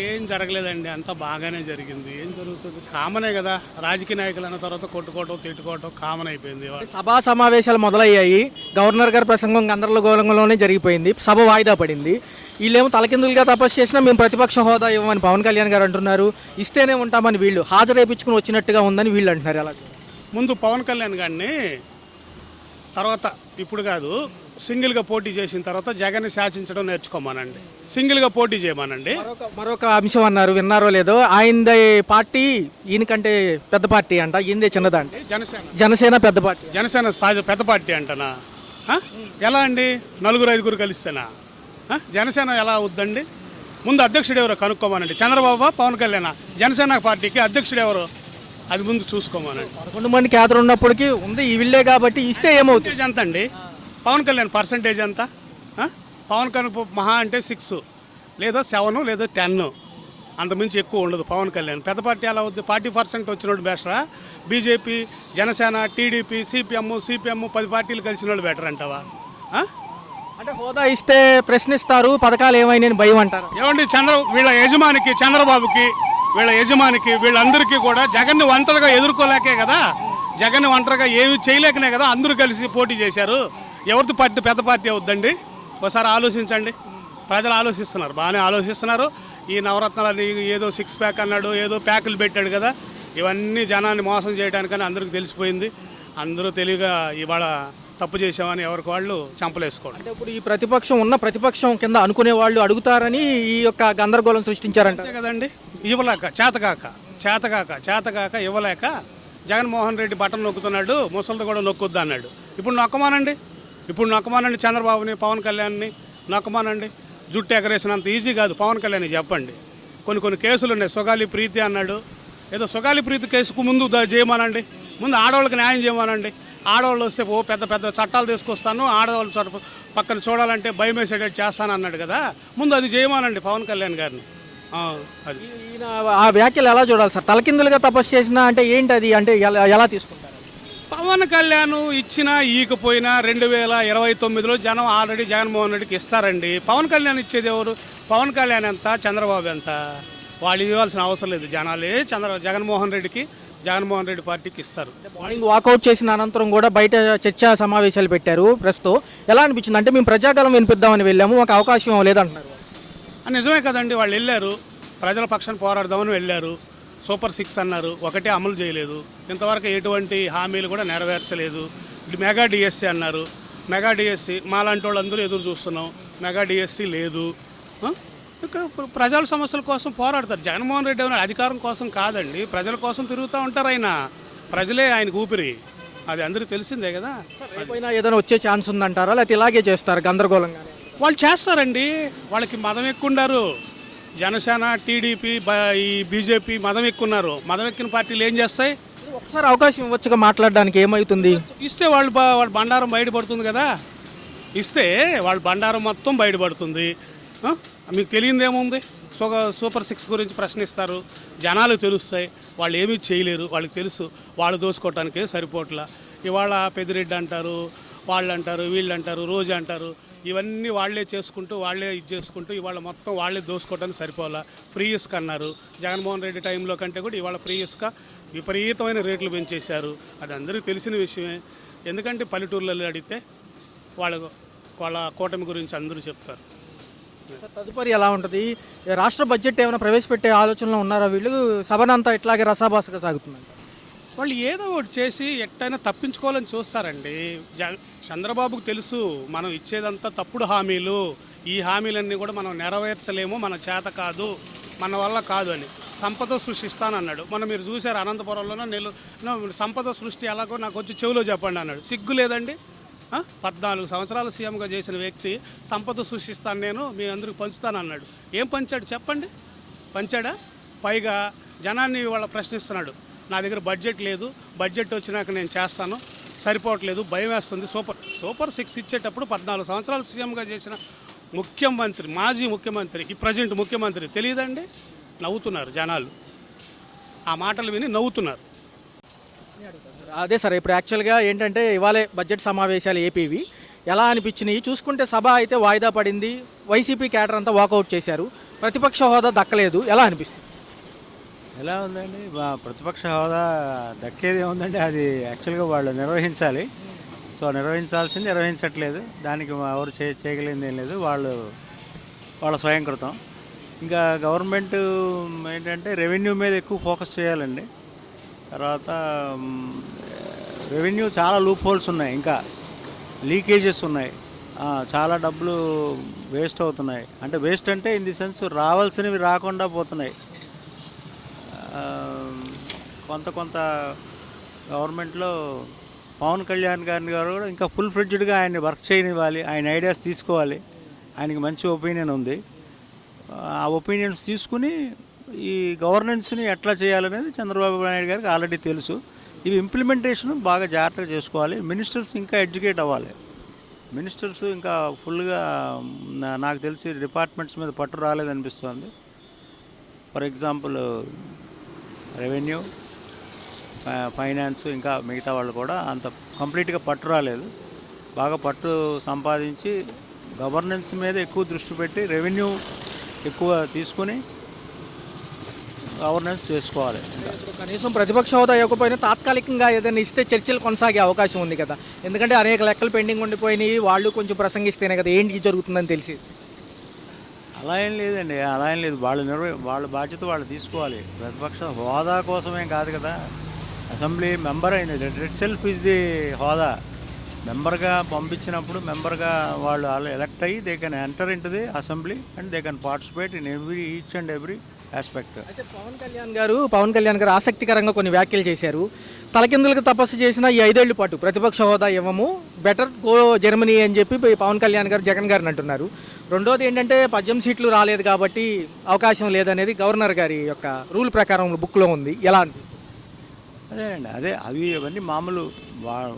ఏం జరగలేదండి. అంతా బాగానే జరిగింది. ఏం జరుగుతుంది? కామనే కదా! రాజకీయ నాయకులు అన్న తర్వాత కొట్టుకోవటం, తిట్టుకోవటం కామన్ అయిపోయింది. సభా సమావేశాలు మొదలయ్యాయి. గవర్నర్ గారి ప్రసంగం గందరగోళంలోనే జరిగిపోయింది. సభ వాయిదా పడింది. వీళ్ళేమో తలకిందులుగా తపస్సు చేసినా మేము ప్రతిపక్ష హోదా ఇవ్వమని పవన్ కళ్యాణ్ గారు అంటున్నారు. ఇస్తేనే ఉంటామని వీళ్ళు హాజరేపించుకుని వచ్చినట్టుగా ఉందని వీళ్ళు అంటున్నారు. ఎలా ముందు పవన్ కళ్యాణ్ గారిని తర్వాత ఇప్పుడు కాదు, సింగిల్గా పోటీ చేసిన తర్వాత జగన్ని శాసించడం నేర్చుకోమానండి. సింగిల్గా పోటీ చేయమానండి. మరొక అంశం అన్నారు, విన్నారో లేదో, ఆయనది పార్టీ ఈయనకంటే పెద్ద పార్టీ అంట, ఈయనదే చిన్నదా అంటే జనసేన పెద్ద పార్టీ. జనసేన పెద్ద పార్టీ అంటనా? ఎలా అండి? నలుగురు ఐదుగురు కలిస్తేనా జనసేన ఎలా అవుద్దండి? ముందు అధ్యక్షుడు ఎవరో కనుక్కోమానండి. చంద్రబాబు, పవన్ కళ్యాణ్ జనసేన పార్టీకి అధ్యక్షుడు ఎవరు అది ముందు చూసుకోమానండి. 11 మంది కేంద్రం ఉన్నప్పటికీ ఉంది ఈ విల్లే కాబట్టి ఇస్తే ఏమవుతుంది? ఎంత అండి పవన్ కళ్యాణ్ పర్సంటేజ్ ఎంత? పవన్ కళ్యాణ్ మహా అంటే 6 లేదా 7 లేదా 10, అంతమించి ఎక్కువ ఉండదు పవన్ కళ్యాణ్. పెద్ద పార్టీ ఎలా అవుద్ది? 40% వచ్చినోడు బెటరా? బీజేపీ, జనసేన, టీడీపీ, సిపిఎం 10 పార్టీలు కలిసిన వాళ్ళు బెటర్ అంటావా? అంటే హోదా ఇస్తే ప్రశ్నిస్తారు, పథకాలు ఏమైనా భయం అంటారు. ఏమండి, వీళ్ళ యజమానికి, చంద్రబాబుకి, వీళ్ళ యజమానికి, వీళ్ళందరికీ కూడా జగన్ని ఒంటరిగా ఎదుర్కోలేకే కదా, జగన్ని ఒంటరిగా ఏమి చేయలేకనే కదా అందరూ కలిసి పోటీ చేశారు. ఎవరిది పార్టీ పెద్ద పార్టీ అవుద్దండి? ఒకసారి ఆలోచించండి. ప్రజలు ఆలోచిస్తున్నారు, బాగానే ఆలోచిస్తున్నారు. ఈ నవరత్నాలని ఏదో 6 ప్యాక్ అన్నాడు, ఏదో ప్యాకులు పెట్టాడు కదా, ఇవన్నీ జనాన్ని మోసం చేయడానికని అందరికీ తెలిసిపోయింది. అందరూ తెలివిగా ఇవాళ తప్పు చేసామని ఎవరికి వాళ్ళు చంపలేసుకోండి. అంటే ఇప్పుడు ఈ ప్రతిపక్షం ఉన్న ప్రతిపక్షం కింద అనుకునే వాళ్ళు అడుగుతారని ఈ యొక్క గందరగోళం సృష్టించారంట కదండి. ఇవ్వలేక చేతకాక ఇవ్వలేక జగన్మోహన్ రెడ్డి బటన్ నొక్కుతున్నాడు, ముసలిది కూడా నొక్కుద్దా అన్నాడు. ఇప్పుడు నొక్కమానండి చంద్రబాబుని, పవన్ కళ్యాణ్ని నొక్కమానండి. జుట్టు ఎగరేసినంత ఈజీ కాదు పవన్ కళ్యాణ్ చెప్పండి. కొన్ని కేసులు ఉన్నాయి. సుగాలి ప్రీతి అన్నాడు, ఏదో సుగాలి ప్రీతి కేసుకు ముందు చేయమానండి. ముందు ఆడవాళ్ళకి న్యాయం చేయమానండి. ఆడవాళ్ళు వస్తే పెద్ద చట్టాలు తీసుకొస్తాను, ఆడవాళ్ళు పక్కన చూడాలంటే భయం వేసేటట్టు చేస్తాను అన్నాడు కదా, ముందు అది చేయమానండి పవన్ కళ్యాణ్ గారిని. అది ఆ వ్యాఖ్యలు ఎలా చూడాలి సార్? తలకిందులుగా తపస్సు చేసినా అంటే ఏంటి అది? అంటే ఎలా తీసుకుంటారు? పవన్ కళ్యాణ్ ఇచ్చినా ఈకపోయినా 2029లో జనం ఆల్రెడీ జగన్మోహన్ రెడ్డికి ఇస్తారండి. పవన్ కళ్యాణ్ ఇచ్చేది ఎవరు? పవన్ కళ్యాణ్ ఎంత, చంద్రబాబు ఎంత? వాళ్ళు ఇవ్వాల్సిన అవసరం లేదు. జనాలే జగన్మోహన్ రెడ్డి పార్టీకి ఇస్తారు. మార్నింగ్ వాకౌట్ చేసిన అనంతరం కూడా బయట చర్చా సమావేశాలు పెట్టారు. ప్రస్తుతం ఎలా అనిపించింది? అంటే మేము ప్రజాగలం వినిపిద్దామని వెళ్ళాము, ఒక అవకాశం లేదంటున్నారు. నిజమే కదండి, వాళ్ళు వెళ్ళారు, ప్రజల పక్షాన్ని పోరాడదామని వెళ్ళారు. సూపర్ 6 అన్నారు, ఒకటే అమలు చేయలేదు. ఇంతవరకు ఎటువంటి హామీలు కూడా నెరవేర్చలేదు. మెగా డిఎస్సీ అన్నారు, మెగా డిఎస్సీ మాలాంటి వాళ్ళందరూ ఎదురు చూస్తున్నాం, మెగా డిఎస్సీ లేదు. ప్రజల సమస్యల కోసం పోరాడతారు. జగన్మోహన్ రెడ్డి ఏమైనా అధికారం కోసం కాదండి, ప్రజల కోసం తిరుగుతూ ఉంటారు. ప్రజలే ఆయనకు ఊపిరి, అది అందరికీ తెలిసిందే కదా. ఏదైనా వచ్చే ఛాన్స్ ఉందంటారా, లేకపోతే ఇలాగే చేస్తారు గందరగోళంగా? వాళ్ళు చేస్తారండి, వాళ్ళకి మదం ఎక్కున్నారు. జనసేన, టీడీపీ, ఈ బీజేపీ మదం ఎక్కున్నారు. మదం ఎక్కిన పార్టీలు ఏం చేస్తాయి? ఒకసారి అవకాశం ఇవ్వచ్చుగా మాట్లాడడానికి, ఏమవుతుంది? ఇస్తే వాళ్ళ బండారం బయటపడుతుంది కదా. ఇస్తే వాళ్ళ బండారం మొత్తం బయటపడుతుంది. మీకు తెలియదేముంది? సూపర్ 6 గురించి ప్రశ్నిస్తారు, జనాలు తెలుస్తాయి. వాళ్ళు ఏమీ చేయలేరు, వాళ్ళకి తెలుసు. వాళ్ళు దోచుకోవటానికే సరిపోట్లా. ఇవాళ పెద్దిరెడ్డి అంటారు, వాళ్ళు అంటారు, వీళ్ళు అంటారు, రోజు అంటారు. ఇవన్నీ వాళ్ళే చేసుకుంటూ ఇవాళ మొత్తం వాళ్ళే దోసుకోవడానికి సరిపోవాలా. ఫ్రీ ఇసుక అన్నారు, జగన్మోహన్ రెడ్డి టైంలో కంటే కూడా ఇవాళ ఫ్రీ ఇసుక విపరీతమైన రేట్లు పెంచేశారు. అది అందరికీ తెలిసిన విషయమే. ఎందుకంటే పల్లెటూర్లలో అడిగితే వాళ్ళ కూటమి గురించి అందరూ చెప్తారు. తదుపరి ఎలా ఉంటుంది? రాష్ట్ర బడ్జెట్ ఏమైనా ప్రవేశపెట్టే ఆలోచనలో ఉన్నారా వీళ్ళు? సభనంతా ఇట్లాగే రసాభాసగా సాగుతుందంట. వాళ్ళు ఏదో ఒకటి చేసి ఎట్టయినా తప్పించుకోవాలని చూస్తారండి. చంద్రబాబుకు తెలుసు మనం ఇచ్చేదంతా తప్పుడు హామీలు, ఈ హామీలన్నీ కూడా మనం నెరవేర్చలేము, మన చేత కాదు, మన వల్ల కాదు అని. సంపద సృష్టిస్తానన్నాడు. మీరు చూశారు అనంతపురంలోనో సంపద సృష్టి ఎలాగో నాకు వచ్చి చెవిలో చెప్పండి అన్నాడు. సిగ్గు లేదండి? 14 సంవత్సరాలు సీఎంగా చేసిన వ్యక్తి సంపద సృష్టిస్తాను, నేను మీ అందరికి పంచుతాను అన్నాడు. ఏం పంచాడు చెప్పండి? పంచాడా? పైగా జనాన్ని వాళ్ళ ప్రశ్నిస్తున్నాడు. నా దగ్గర బడ్జెట్ లేదు, బడ్జెట్ వచ్చినాక నేను చేస్తాను, సరిపోవట్లేదు, భయం వేస్తుంది. సూపర్ 6 ఇచ్చేటప్పుడు 14 సంవత్సరాలు సీఎంగా చేసిన ముఖ్యమంత్రి, మాజీ ముఖ్యమంత్రి, ఈ ప్రజెంట్ ముఖ్యమంత్రి తెలియదండి? నవ్వుతున్నారు జనాలు, ఆ మాటలు విని నవ్వుతున్నారు. అదే సార్, ఇప్పుడు యాక్చువల్గా ఏంటంటే ఇవాళే బడ్జెట్ సమావేశాలు ఏపీవి ఎలా అనిపించినాయి చూసుకుంటే, సభ అయితే వాయిదా పడింది, వైసీపీ క్యాడర్ అంతా వాకౌట్ చేశారు. ప్రతిపక్ష హోదా దక్కలేదు, ఎలా అనిపిస్తుంది? ఎలా ఉందండి ప్రతిపక్ష హోదా దక్కేది ఏముందండి, అది యాక్చువల్గా వాళ్ళు నిర్వహించాలి. సో నిర్వహించాల్సింది నిర్వహించట్లేదు, దానికి ఎవరు చేయగలిగింది ఏం లేదు, వాళ్ళ స్వయంకృతం. ఇంకా గవర్నమెంట్ ఏంటంటే రెవెన్యూ మీద ఎక్కువ ఫోకస్ చేయాలండి. తర్వాత రెవెన్యూ చాలా లూప్ హోల్స్ ఉన్నాయి, ఇంకా లీకేజెస్ ఉన్నాయి, చాలా డబ్బులు వేస్ట్ అవుతున్నాయి. అంటే వేస్ట్ అంటే ఇన్ ది సెన్స్ రావాల్సినవి రాకుండా పోతున్నాయి. కొంత గవర్నమెంట్లో పవన్ కళ్యాణ్ గారు కూడా ఇంకా ఫుల్ ఫ్లెడ్జ్డ్గా ఆయన్ని వర్క్ చేయనివ్వాలి, ఆయన ఐడియాస్ తీసుకోవాలి. ఆయనకి మంచి ఒపీనియన్ ఉంది, ఆ ఒపీనియన్స్ తీసుకుని ఈ గవర్నెన్స్ని ఎట్లా చేయాలనేది చంద్రబాబు నాయుడు గారికి ఆల్రెడీ తెలుసు. ఇవి ఇంప్లిమెంటేషన్ బాగా జాగ్రత్తగా చేసుకోవాలి. మినిస్టర్స్ ఇంకా ఎడ్యుకేట్ అవ్వాలి. మినిస్టర్స్ ఇంకా ఫుల్గా నాకు తెలిసి డిపార్ట్మెంట్స్ మీద పట్టు రాలేదనిపిస్తుంది. ఫర్ ఎగ్జాంపుల్ రెవెన్యూ, ఫైనాన్స్, ఇంకా మిగతా వాళ్ళు కూడా అంత కంప్లీట్గా పట్టు రాలేదు. బాగా పట్టు సంపాదించి గవర్నెన్స్ మీద ఎక్కువ దృష్టి పెట్టి రెవెన్యూ ఎక్కువ తీసుకుని గవర్నెన్స్ చేసుకోవాలి. కనీసం ప్రతిపక్ష హోదా ఇవ్వకపోయినా తాత్కాలికంగా ఏదైనా ఇస్తే చర్చలు కొనసాగే అవకాశం ఉంది కదా, ఎందుకంటే అనేక లెక్కలు పెండింగ్ ఉండిపోయినాయి, వాళ్ళు కొంచెం ప్రసంగిస్తేనే కదా ఏంటి జరుగుతుందని తెలిసి. అలా ఏం లేదండి, అలా ఏం లేదు. వాళ్ళ బాధ్యత వాళ్ళు తీసుకోవాలి. ప్రతిపక్ష హోదా కోసమేం కాదు కదా, అసెంబ్లీ మెంబర్ అయింది, ఇట్ సెల్ఫ్ ఈజ్ ది హోదా. మెంబర్గా పంపించినప్పుడు మెంబర్గా వాళ్ళు ఎలక్ట్ అయ్యి they can enter in to the assembly and they can participate in each and every aspect. అయితే పవన్ కళ్యాణ్ గారు ఆసక్తికరంగా కొన్ని వ్యాఖ్యలు చేశారు. తలకిందులకు తపస్సు చేసిన ఈ 5 ఏళ్ల పాటు ప్రతిపక్ష హోదా ఇవ్వము, బెటర్ గో జర్మనీ అని చెప్పి పవన్ కళ్యాణ్ గారు జగన్ గారిని అంటున్నారు. రెండోది ఏంటంటే 18 సీట్లు రాలేదు కాబట్టి అవకాశం లేదనేది గవర్నర్ గారి యొక్క రూల్ ప్రకారం బుక్లో ఉంది, ఎలా అనిపిస్తుంది? అదేనండి, అవన్నీ మామూలు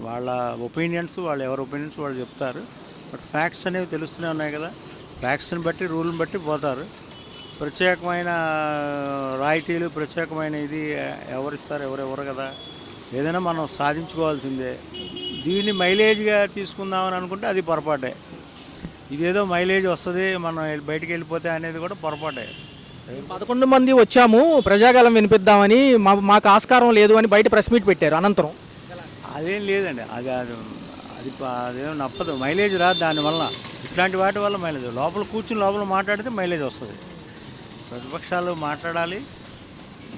వాళ్ళ ఒపీనియన్స్, ఎవరి ఒపీనియన్స్ వాళ్ళు చెప్తారు. బట్ ఫ్యాక్ట్స్ అనేవి తెలుస్తూనే ఉన్నాయి కదా, ఫ్యాక్ట్స్ని బట్టి రూల్ని బట్టి పోతారు. ప్రత్యేకమైన రాయితీలు, ప్రత్యేకమైన ఇది ఎవరిస్తారు, ఎవరెవరు కదా, ఏదైనా మనం సాధించుకోవాల్సిందే. దీన్ని మైలేజ్గా తీసుకుందామని అనుకుంటే అది పొరపాటే. ఇదేదో మైలేజ్ వస్తుంది మనం బయటికి వెళ్ళిపోతే అనేది కూడా పొరపాటే. 11 మంది వచ్చాము ప్రజాగలం వినిపిద్దామని, మాకు ఆస్కారం లేదు అని బయట ప్రెస్ మీట్ పెట్టారు అనంతరం. అదేం లేదండి, అదేం నప్పదు, మైలేజ్ రాదు దానివల్ల. ఇట్లాంటి వాటి వల్ల మైలేజ్, లోపల కూర్చుని లోపల మాట్లాడితే మైలేజ్ వస్తుంది. ప్రతిపక్షాలు మాట్లాడాలి,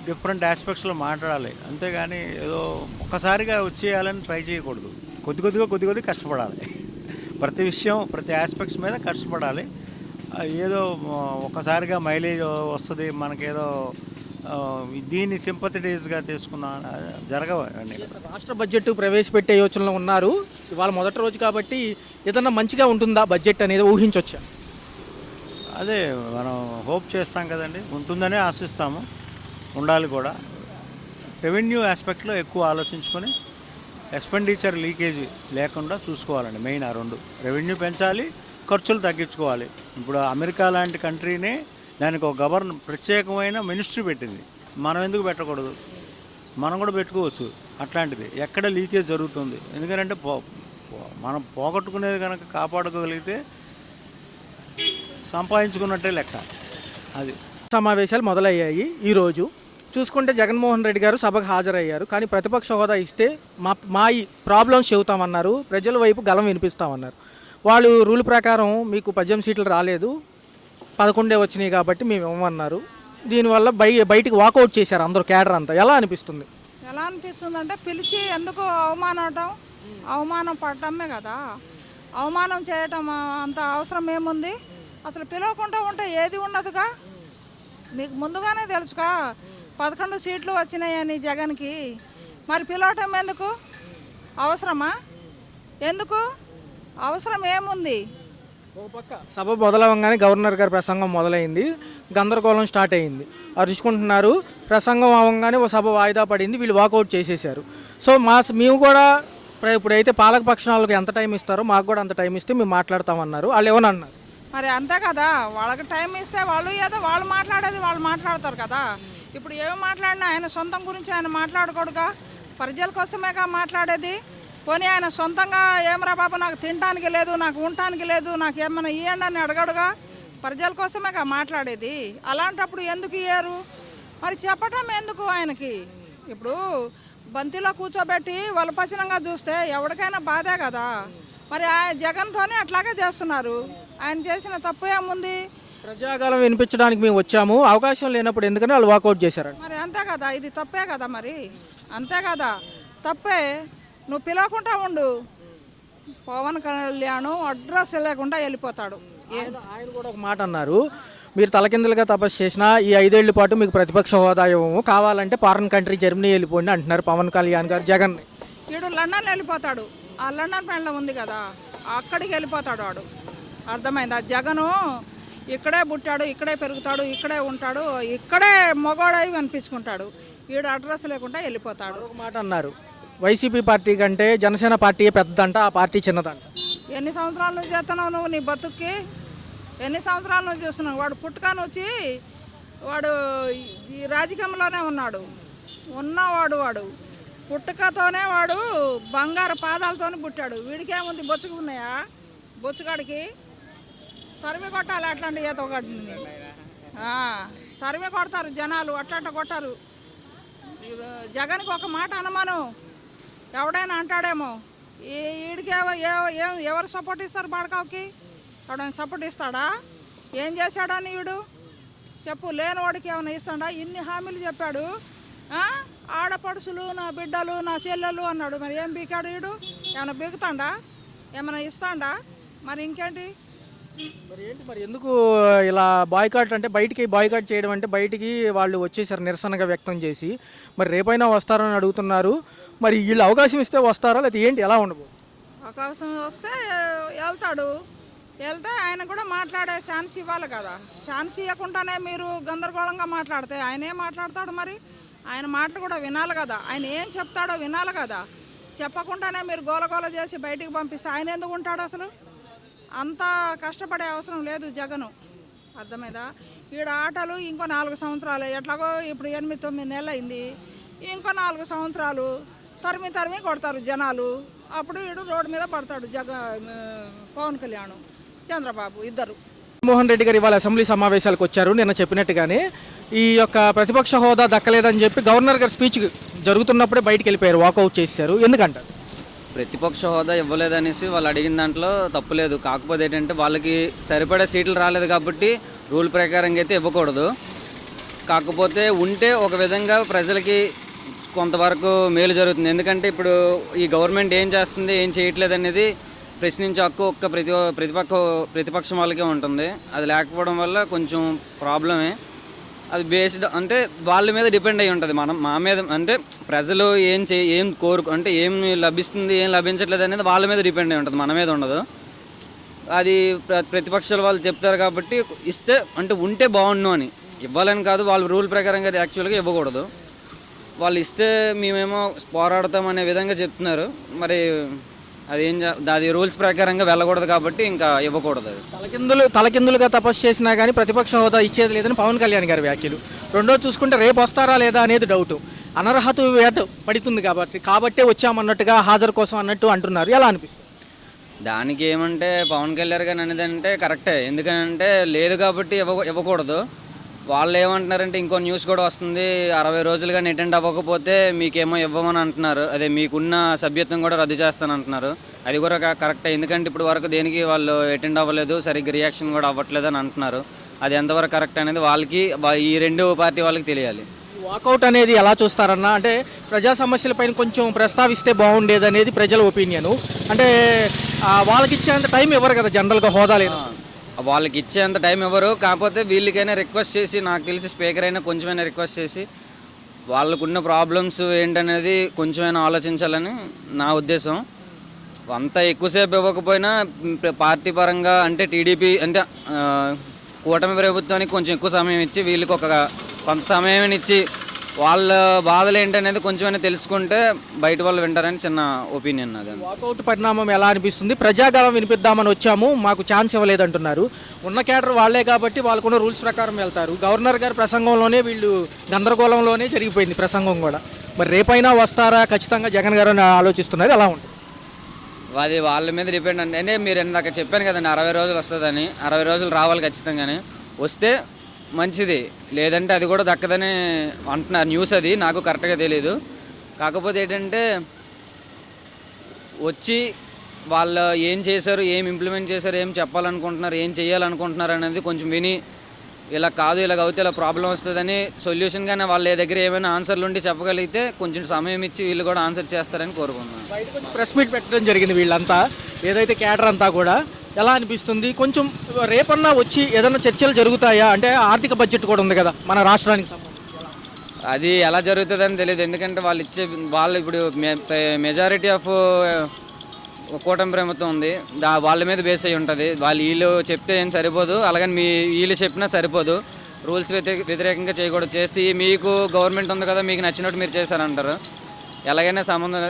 డిఫరెంట్ ఆస్పెక్ట్స్లో మాట్లాడాలి, అంతేగాని ఏదో ఒక్కసారిగా వచ్చేయాలని ట్రై చేయకూడదు. కొద్ది కష్టపడాలి. ప్రతి విషయం, ప్రతి ఆస్పెక్ట్స్ మీద కష్టపడాలి. ఏదో ఒక్కసారిగా మైలేజ్ వస్తుంది మనకేదో దీన్ని సింపథటైజ్గా తీసుకున్నా జరగవు. రాష్ట్ర బడ్జెట్ ప్రవేశపెట్టే యోచనలో ఉన్నారు. ఇవాళ మొదటి రోజు కాబట్టి ఏదన్నా మంచిగా ఉంటుందా బడ్జెట్ అనేది ఊహించవచ్చా? అదే మనం హోప్ చేస్తాం కదండి, ఉంటుందనే ఆశిస్తాము, ఉండాలి కూడా. రెవెన్యూ ఆస్పెక్ట్లో ఎక్కువ ఆలోచించుకొని ఎక్స్పెండిచర్ లీకేజీ లేకుండా చూసుకోవాలండి. మెయిన్ ఆ 2, రెవెన్యూ పెంచాలి, ఖర్చులు తగ్గించుకోవాలి. ఇప్పుడు అమెరికా లాంటి కంట్రీనే దానికి ఒక ప్రత్యేకమైన మినిస్ట్రీ పెట్టింది. మనం ఎందుకు పెట్టకూడదు? మనం కూడా పెట్టుకోవచ్చు. అట్లాంటిది ఎక్కడ లీకేజ్ జరుగుతుంది, ఎందుకంటే మనం పోగొట్టుకునేది కనుక కాపాడుకోగలిగితే సంపాదించుకున్నట్టే లెక్క. అది సమావేశాలు మొదలయ్యాయి. ఈరోజు చూసుకుంటే జగన్మోహన్ రెడ్డి గారు సభకు హాజరయ్యారు, కానీ ప్రతిపక్ష హోదా ఇస్తే మా ఈ ప్రాబ్లమ్స్ చెబుతామన్నారు, ప్రజల వైపు గలం వినిపిస్తామన్నారు. వాళ్ళు రూల్ ప్రకారం మీకు 18 సీట్లు రాలేదు, 11 వచ్చినాయి కాబట్టి మేము ఇవ్వమన్నారు. దీనివల్ల బయటికి వాకౌట్ చేశారు అందరూ, కేడర్ అంతా. ఎలా అనిపిస్తుంది అంటే పిలిచి ఎందుకు అవమానం పడటమే కదా, అవమానం చేయటం అంత అవసరం ఏముంది? అసలు పిలవకుండా ఉంటే ఏది ఉండదుగా. మీకు ముందుగానే తెలుసుగా 11 సీట్లు వచ్చినాయని జగన్కి, మరి పిలవటం ఎందుకు? అవసరమా? ఎందుకు అవసరం ఏముంది? సభ మొదలవగానే గవర్నర్ గారి ప్రసంగం మొదలైంది, గందరగోళం స్టార్ట్ అయింది, అరుచుకుంటున్నారు. ప్రసంగం అవ్వగానే ఓ సభ వాయిదా పడింది, వీళ్ళు వాకౌట్ చేసేసారు. సో మేము కూడా ఇప్పుడైతే పాలక పక్షాలకు ఎంత టైం ఇస్తారో మాకు కూడా అంత టైం ఇస్తే మేము మాట్లాడతామన్నారు. వాళ్ళు ఏమని అన్నారు? మరి అంతే కదా, వాళ్ళకి టైం ఇస్తే వాళ్ళు మాట్లాడేది వాళ్ళు మాట్లాడతారు కదా. ఇప్పుడు ఏమి మాట్లాడినా ఆయన సొంతం గురించి ఆయన మాట్లాడకూడదుగా, ప్రజల కోసమేగా మాట్లాడేది. పోనీ ఆయన సొంతంగా ఏమరా బాబు నాకు తినడానికి లేదు, నాకు ఉండటానికి లేదు, నాకు ఏమన్నా ఇవ్వండి అని అడగడుగా. ప్రజల కోసమేగా మాట్లాడేది. అలాంటప్పుడు ఎందుకు ఇయ్యారు మరి? చెప్పటం ఎందుకు ఆయనకి? ఇప్పుడు బంతిలో కూర్చోబెట్టి వలపచనంగా చూస్తే ఎవరికైనా బాధే కదా. మరి ఆయన జగన్తోనే అట్లాగే చేస్తున్నారు. ఆయన చేసిన తప్పు ఏముంది? ప్రజాగాలం వినిపించడానికి మేము వచ్చాము, అవకాశం లేనప్పుడు ఎందుకని వాళ్ళు వాకౌట్ చేశారంట. మరి అంతే కదా, ఇది తప్పే కదా. మరి అంతే కదా, తప్పే. నువ్వు పిలవకుండా ఉండు, పవన్ కళ్యాణ్ అడ్రస్ లేకుండా వెళ్ళిపోతాడు. ఆయన కూడా ఒక మాట అన్నారు, మీరు తలకిందులుగా తపస్సు చేసిన ఈ 5 ఏళ్ల పాటు మీకు ప్రతిపక్ష హోదా ఇవ్వము, కావాలంటే ఫారెన్ కంట్రీ జర్మనీ వెళ్ళిపోండి అంటున్నారు పవన్ కళ్యాణ్ గారు జగన్. వీడు లండన్ వెళ్ళిపోతాడు. ఆ లండన్ ఫ్రెండ్లో ఉంది కదా, అక్కడికి వెళ్ళిపోతాడు వాడు. అర్థమైందా? జగను ఇక్కడే పుట్టాడు, ఇక్కడే పెరుగుతాడు, ఇక్కడే ఉంటాడు, ఇక్కడే మొగోడై అనిపించుకుంటాడు. వీడు అడ్రస్ లేకుండా వెళ్ళిపోతాడు. ఒక మాట అన్నారు, వైసీపీ పార్టీ కంటే జనసేన పార్టీ పెద్దదంట, ఆ పార్టీ చిన్నదంట. ఎన్ని సంవత్సరాల నుంచి చేస్తున్నావు నువ్వు నీ బతుక్కి? ఎన్ని సంవత్సరాల నుంచి చూస్తున్నావు? వాడు పుట్టుకాను వచ్చి వాడు ఈ రాజకీయంలోనే ఉన్నాడు. వాడు పుట్టుకతోనే వాడు బంగారు పాదాలతోనే పుట్టాడు. వీడికేముంది? బొచ్చుకు ఉన్నాయా? బొచ్చుగాడికి తరిమి కొట్టాలి అట్లాంటి ఈత ఒకటి. తరిమి కొడతారు జనాలు, అట్లా కొట్టారు. జగన్కి ఒక మాట అనమను, ఎవడైనా అంటాడేమో. వీడికి ఎవరు సపోర్ట్ ఇస్తారు? బాడకావుకి ఎవడైనా సపోర్ట్ ఇస్తాడా? ఏం చేశాడని వీడు చెప్పు. లేని వాడికి ఏమైనా ఇస్తాడా? ఇన్ని హామీలు చెప్పాడు. ఆడపడుసులు, నా బిడ్డలు, నా చెల్లెలు అన్నాడు. మరి ఏం బీకాడు వీడు? ఏమైనా బీగుతాడా? ఏమైనా ఇస్తాడా? మరి ఇంకేంటి? మరి ఏంటి మరి ఎందుకు ఇలా బాయ్కాట్ అంటే బయటికి బాయ్కాట్ చేయడం అంటే బయటికి వాళ్ళు వచ్చేసారు నిరసనగా వ్యక్తం చేసి, మరి రేపైనా వస్తారని అడుగుతున్నారు. మరి వీళ్ళు అవకాశం ఇస్తే వస్తారా లేకపోతే ఏంటి, ఎలా ఉండదు? అవకాశం వస్తే వెళ్తే ఆయన కూడా మాట్లాడే ఛాన్స్ ఇవ్వాలి కదా. ఛాన్స్ ఇవ్వకుండానే మీరు గందరగోళంగా మాట్లాడితే ఆయన ఏం మాట్లాడతాడు? మరి ఆయన మాటలు కూడా వినాలి కదా. ఆయన ఏం చెప్తాడో వినాలి కదా. చెప్పకుండానే మీరు గోలగోల చేసి బయటికి పంపిస్తే ఆయన ఎందుకు ఉంటాడు? అసలు అంత కష్టపడే అవసరం లేదు జగను. అర్థమైందా? ఈడ ఆటలు ఇంకో 4 సంవత్సరాలు, ఎట్లాగో ఇప్పుడు 8-9 నెలలు అయింది. ఇంకో 4 సంవత్సరాలు తరిమి కొడతారు జనాలు. అప్పుడు వీడు రోడ్డు మీద పడతాడు పవన్ కళ్యాణ్, చంద్రబాబు ఇద్దరు. జగన్మోహన్ రెడ్డి గారు ఇవాళ అసెంబ్లీ సమావేశాలకు వచ్చారు. నిన్న చెప్పినట్టుగానే ఈ యొక్క ప్రతిపక్ష హోదా దక్కలేదని చెప్పి గవర్నర్ గారు స్పీచ్ జరుగుతున్నప్పుడే బయటికి వెళ్ళిపోయారు, వాకౌట్ చేశారు. ఎందుకంటారు? ప్రతిపక్ష హోదా ఇవ్వలేదనేసి వాళ్ళు అడిగిన దాంట్లో తప్పులేదు. కాకపోతే ఏంటంటే వాళ్ళకి సరిపడే సీట్లు రాలేదు కాబట్టి రూల్ ప్రకారంగా అయితే ఇవ్వకూడదు. కాకపోతే ఉంటే ఒక విధంగా ప్రజలకి కొంతవరకు మేలు జరుగుతుంది. ఎందుకంటే ఇప్పుడు ఈ గవర్నమెంట్ ఏం చేస్తుంది, ఏం చేయట్లేదు అనేది ప్రశ్నించే హక్కు ఒక్క ప్రతిపక్షం వాళ్ళకే ఉంటుంది. అది లేకపోవడం వల్ల కొంచెం ప్రాబ్లమే. అది బేస్డ్ అంటే వాళ్ళ మీద డిపెండ్ అయి ఉంటుంది. మా మీద అంటే ప్రజలు ఏం అంటే ఏం లభిస్తుంది, ఏం లభించట్లేదు అనేది వాళ్ళ మీద డిపెండ్ అయి ఉంటుంది, మన మీద ఉండదు. అది ప్రతిపక్షాల వాళ్ళు చెప్తారు కాబట్టి ఇస్తే అంటే ఉంటే బాగుండు అని. ఇవ్వాలని కాదు, వాళ్ళ రూల్ ప్రకారంగా అది యాక్చువల్గా ఇవ్వకూడదు. వాళ్ళు ఇస్తే మేమేమో పోరాడతామనే విధంగా చెప్తున్నారు. మరి అది రూల్స్ ప్రకారంగా వెళ్ళకూడదు కాబట్టి ఇంకా ఇవ్వకూడదు. తలకిందులుగా తపస్సు చేసినా కానీ ప్రతిపక్ష హోదా ఇచ్చేది లేదని పవన్ కళ్యాణ్ గారి వ్యాఖ్యలు. రెండోది చూసుకుంటే రేపు వస్తారా లేదా అనేది డౌట్. అనర్హత వేట పడుతుంది కాబట్టే వచ్చామన్నట్టుగా హాజరు కోసం అన్నట్టు అంటున్నారు. ఎలా అనిపిస్తుంది? దానికి ఏమంటే పవన్ కళ్యాణ్ గారు అనేది అంటే కరెక్టే. ఎందుకంటే లేదు కాబట్టి ఇవ్వకూడదు. వాళ్ళు ఏమంటున్నారంటే ఇంకో న్యూస్ కూడా వస్తుంది, 60 రోజులు కానీ అటెండ్ అవ్వకపోతే మీకేమో ఇవ్వమని అంటున్నారు. అదే మీకున్న సభ్యత్వం కూడా రద్దు చేస్తాను అంటున్నారు. అది కూడా కరెక్టే. ఎందుకంటే ఇప్పుడు వరకు దేనికి వాళ్ళు అటెండ్ అవ్వలేదు, సరిగ్గా రియాక్షన్ కూడా అవ్వట్లేదు అని అంటున్నారు. అది ఎంతవరకు కరెక్ట్ అనేది వాళ్ళకి, ఈ 2 పార్టీ వాళ్ళకి తెలియాలి. వాకౌట్ అనేది ఎలా చూస్తారన్నా, అంటే ప్రజా సమస్యలపైన కొంచెం ప్రస్తావిస్తే బాగుండేది అనేది ప్రజల ఒపీనియను. అంటే వాళ్ళకి ఇచ్చేంత టైం ఇవ్వరు కదా జనరల్గా హోదా లేదు. వాళ్ళకి ఇచ్చేంత టైం ఇవ్వరు. కాకపోతే వీళ్ళకైనా రిక్వెస్ట్ చేసి, నాకు తెలిసి స్పీకర్ అయినా కొంచెమైనా రిక్వెస్ట్ చేసి వాళ్ళకున్న ప్రాబ్లమ్స్ ఏంటనేది కొంచెమైనా ఆలోచించాలని నా ఉద్దేశం. అంత ఎక్కువసేపు ఇవ్వకపోయినా పార్టీ పరంగా అంటే టీడీపీ అంటే కూటమి ప్రభుత్వానికి కొంచెం ఎక్కువ సమయం ఇచ్చి వీళ్ళకి కొంత సమయం ఇచ్చి వాళ్ళ బాధలు ఏంటనేది కొంచెమైనా తెలుసుకుంటే బయట వాళ్ళు వింటారని చిన్న ఒపీనియన్. అది వాకౌట్ పరిణామం ఎలా అనిపిస్తుంది? ప్రజాగాలం వినిపిద్దామని వచ్చాము, మాకు ఛాన్స్ ఇవ్వలేదంటున్నారు. ఉన్న క్యాడర్ వాళ్లే కాబట్టి వాళ్ళకున్న రూల్స్ ప్రకారం వెళ్తారు. గవర్నర్ గారి ప్రసంగంలోనే వీళ్ళు గందరగోళంలోనే జరిగిపోయింది ప్రసంగం కూడా. మరి రేపైనా వస్తారా ఖచ్చితంగా జగన్ గారు అని ఆలోచిస్తున్నారు. ఎలా ఉంటుంది? అది వాళ్ళ మీద డిపెండ్ అంటే మీరు ఇందాక చెప్పాను కదండి 60 రోజులు వస్తుందని. 60 రోజులు రావాలి ఖచ్చితంగానే. వస్తే మంచిది, లేదంటే అది కూడా దక్కదని అంటున్నారు న్యూస్. అది నాకు కరెక్ట్గా తెలియదు. కాకపోతే ఏంటంటే వచ్చి వాళ్ళు ఏం చేశారు, ఏం ఇంప్లిమెంట్ చేశారు, ఏం చెప్పాలనుకుంటున్నారు, ఏం చేయాలనుకుంటున్నారు అనేది కొంచెం విని ఇలా కాదు ఇలాగ అవుతే ఇలా ప్రాబ్లం వస్తుందని సొల్యూషన్గానే వాళ్ళ దగ్గర ఏమైనా ఆన్సర్లు ఉండి చెప్పగలిగితే కొంచెం సమయం ఇచ్చి వీళ్ళు కూడా ఆన్సర్ చేస్తారని కోరుకుంటున్నాను. బయటకు వచ్చి ప్రెస్ మీట్ పెట్టడం జరిగింది వీళ్ళంతా, ఏదైతే క్యాడర్ అంతా కూడా. ఎలా అనిపిస్తుంది? కొంచెం రేపన్నా వచ్చి ఏదైనా చర్చలు జరుగుతాయా? అంటే ఆర్థిక బడ్జెట్ కూడా ఉంది కదా మన రాష్ట్రానికి సంబంధించి. అది ఎలా జరుగుతుందని తెలియదు. ఎందుకంటే వాళ్ళు ఇప్పుడు మెజారిటీ ఆఫ్ కూటమి ప్రభుత్వం ఉంది, వాళ్ళ మీద బేస్ అయి ఉంటుంది. వీళ్ళు చెప్తే ఏం సరిపోదు, అలాగని వీళ్ళు చెప్పినా సరిపోదు. రూల్స్ వ్యతిరేకంగా చేయకూడదు. చేస్తే మీకు గవర్నమెంట్ ఉంది కదా, మీకు నచ్చినట్టు మీరు చేశారంటారు. ఎలాగైనా సంబంధం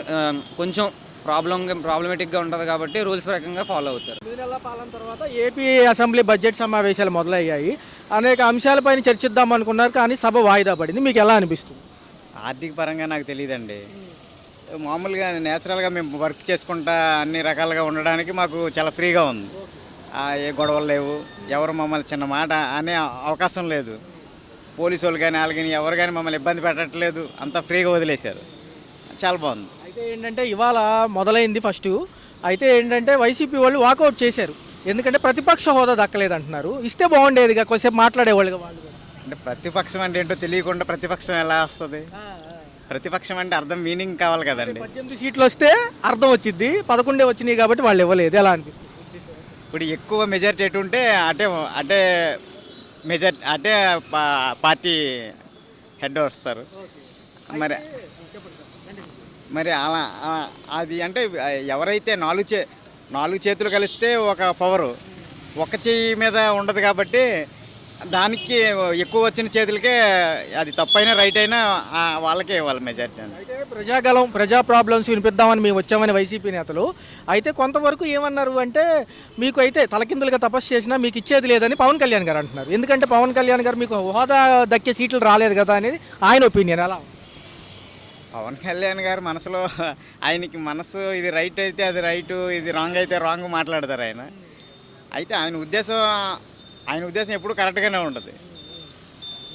కొంచెం ప్రాబ్లమేటిక్గా ఉంటుంది కాబట్టి రూల్స్ ప్రకారంగా ఫాలో అవుతారు. 9 నెలల పాలన తర్వాత ఏపీ అసెంబ్లీ బడ్జెట్ సమావేశాలు మొదలయ్యాయి. అనేక అంశాలపైన చర్చిద్దాం అనుకున్నారు, కానీ సభ వాయిదా పడింది. మీకు ఎలా అనిపిస్తుంది? ఆర్థిక పరంగా నాకు తెలియదండి. మామూలుగా నేచురల్గా మేము వర్క్ చేసుకుంటా అన్ని రకాలుగా ఉండడానికి మాకు చాలా ఫ్రీగా ఉంది. ఏ గొడవలు లేవు, ఎవరు మమ్మల్ని చిన్న మాట అనే అవకాశం లేదు. పోలీసు వాళ్ళు కానీ వాళ్ళు కానీ ఎవరు కానీ మమ్మల్ని ఇబ్బంది పెట్టట్లేదు, అంతా ఫ్రీగా వదిలేశారు. చాలా బాగుంది. అయితే ఏంటంటే ఇవాళ మొదలైంది ఫస్ట్. అయితే ఏంటంటే వైసీపీ వాళ్ళు వాకౌట్ చేశారు, ఎందుకంటే ప్రతిపక్ష హోదా దక్కలేదంటున్నారు. ఇస్తే బాగుండేదిగా, కొద్దిసేపు మాట్లాడేవాళ్ళుగా వాళ్ళు కూడా. అంటే ప్రతిపక్షం అంటే ఏంటో తెలియకుండా ప్రతిపక్షం ఎలా వస్తుంది? ప్రతిపక్షం అంటే అర్థం మీనింగ్ కావాలి కదండి. 18 సీట్లు వస్తే అర్థం వచ్చింది, 11 వచ్చినాయి కాబట్టి వాళ్ళు ఇవ్వలేదు. ఎలా అనిపిస్తుంది? ఇప్పుడు ఎక్కువ మెజారిటీ ఎటు ఉంటే అటే అటే అటే పార్టీ హెడ్ వస్తారు. మరి మరి అలా అది అంటే ఎవరైతే నాలుగు చేతులు కలిస్తే ఒక పవరు, ఒక చెయ్యి మీద ఉండదు కాబట్టి దానికి ఎక్కువ వచ్చిన చేతులకే అది తప్పైనా రైట్ అయినా వాళ్ళకే ఇవ్వాలి మెజారిటీ. అయితే ప్రజా ప్రాబ్లమ్స్ వినిపిద్దామని మేము వచ్చామని వైసీపీ నేతలు అయితే కొంతవరకు ఏమన్నారు అంటే, మీకు అయితే తలకిందులుగా తపస్సు చేసినా మీకు ఇచ్చేది లేదని పవన్ కళ్యాణ్ గారు అంటున్నారు. ఎందుకంటే పవన్ కళ్యాణ్ గారు మీకు హోదా దక్కే సీట్లు రాలేదు కదా అనేది ఆయన ఒపీనియన్. అలా పవన్ కళ్యాణ్ గారు మనసులో ఆయనకి మనసు ఇది రైట్ అయితే అది రైటు, ఇది రాంగ్ అయితే రాంగ్ మాట్లాడతారు ఆయన. అయితే ఆయన ఉద్దేశం ఎప్పుడు కరెక్ట్గానే ఉంటుంది.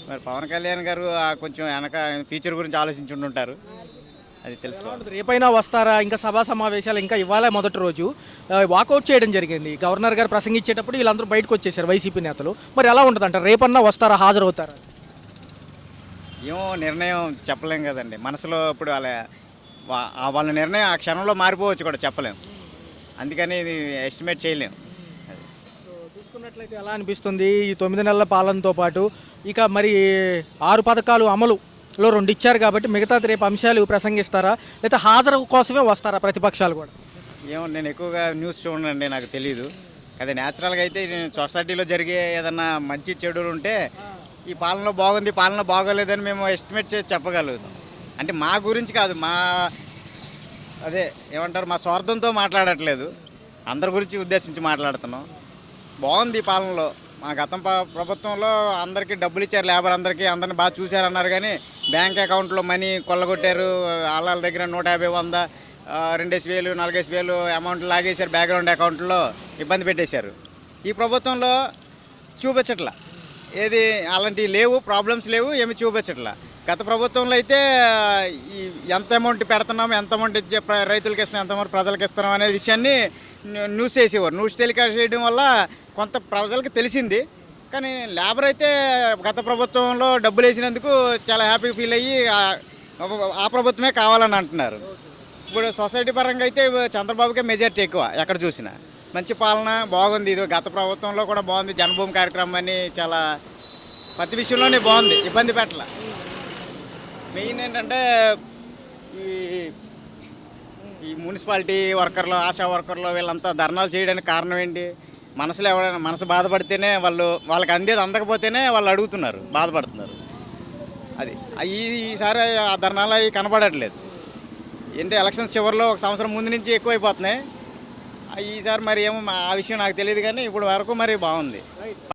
మరి పవన్ కళ్యాణ్ గారు కొంచెం వెనక ఫ్యూచర్ గురించి ఆలోచించుంటుంటారు, అది తెలుసుకోవాలి. రేపైనా వస్తారా? ఇంకా సభా సమావేశాలు ఇంకా ఇవ్వాలే. మొదటి రోజు వాకౌట్ చేయడం జరిగింది. గవర్నర్ గారు ప్రసంగించేటప్పుడు వీళ్ళందరూ బయటకు వచ్చేసారు వైసీపీ నేతలు. మరి ఎలా ఉంటుంది అంటారు? రేపన్నా వస్తారా, హాజరవుతారా? ఏమో నిర్ణయం చెప్పలేం కదండి. మనసులో ఇప్పుడు వాళ్ళ నిర్ణయం ఆ క్షణంలో మారిపోవచ్చు కూడా, చెప్పలేం. అందుకని ఇది ఎస్టిమేట్ చేయలేం. చూసుకున్నట్లయితే ఎలా అనిపిస్తుంది ఈ 9 నెలల పాలనతో పాటు? ఇక మరి 6 పథకాలు అమలులో 2 ఇచ్చారు కాబట్టి మిగతా రేపు అంశాలు ప్రసంగిస్తారా, లేకపోతే హాజరు కోసమే వస్తారా ప్రతిపక్షాలు కూడా? ఏమో నేను ఎక్కువగా న్యూస్ చూడండి, నాకు తెలీదు. అదే న్యాచురల్గా అయితే నేను సొసైటీలో జరిగే ఏదన్నా మంచి చెడులు ఉంటే ఈ పాలన బాగుంది, పాలన బాగోలేదని మేము ఎస్టిమేట్ చేసి చెప్పగలుగుతాం. అంటే మా గురించి కాదు, ఏమంటారు, మా స్వార్థంతో మాట్లాడట్లేదు, అందరి గురించి ఉద్దేశించి మాట్లాడుతున్నాం. బాగుంది ఈ పాలనలో. మా గతం ప్రభుత్వంలో అందరికీ డబ్బులు ఇచ్చారు, లేబర్ అందరిని బాగా చూశారన్నారు, కానీ బ్యాంక్ అకౌంట్లో మనీ కొల్లగొట్టారు. వాళ్ళ దగ్గర 150, 100, 2,000, 4,000 అమౌంట్ లాగేశారు, బ్యాక్గ్రౌండ్ అకౌంట్లో ఇబ్బంది పెట్టేశారు. ఈ ప్రభుత్వంలో చూపించట్లా, ఏది అలాంటివి లేవు, ప్రాబ్లమ్స్ లేవు, ఏమి చూపించట్లా. గత ప్రభుత్వంలో అయితే ఎంత అమౌంట్ పెడుతున్నాం, ఎంత అమౌంట్ ఇచ్చే రైతులకి ఇస్తున్నాం, ఎంత అమౌంట్ ప్రజలకు ఇస్తున్నాం అనే విషయాన్ని న్యూస్ వేసేవారు. న్యూస్ టెలికాస్ట్ చేయడం వల్ల కొంత ప్రజలకు తెలిసింది. కానీ లేబర్ అయితే గత ప్రభుత్వంలో డబ్బులు వేసినందుకు చాలా హ్యాపీగా ఫీల్ అయ్యి ఆ ప్రభుత్వమే కావాలని అంటున్నారు. ఇప్పుడు సొసైటీ పరంగా అయితే చంద్రబాబుకే మెజారిటీ ఎక్కువ, ఎక్కడ చూసినా మంచి పాలన బాగుంది. ఇది గత ప్రభుత్వంలో కూడా బాగుంది. జన్మభూమి కార్యక్రమం అని చాలా ప్రతి విషయంలోనే బాగుంది, ఇబ్బంది పెట్టాల. మెయిన్ ఏంటంటే ఈ మున్సిపాలిటీ వర్కర్లు, ఆశా వర్కర్లు వీళ్ళంతా ధర్నాలు చేయడానికి కారణం ఏంటి? ఎవరైనా మనసు బాధపడితేనే వాళ్ళకి అందేది అందకపోతేనే వాళ్ళు అడుగుతున్నారు, బాధపడుతున్నారు. అది ఈసారి ఆ ధర్నాలు అవి కనపడట్లేదు. ఏంటి ఎలక్షన్స్ చివరిలో 1 సంవత్సరం ముందు నుంచి ఎక్కువైపోతున్నాయి. ఈసారి మరి ఏమో ఆ విషయం నాకు తెలియదు, కానీ ఇప్పుడు వరకు మరి బాగుంది.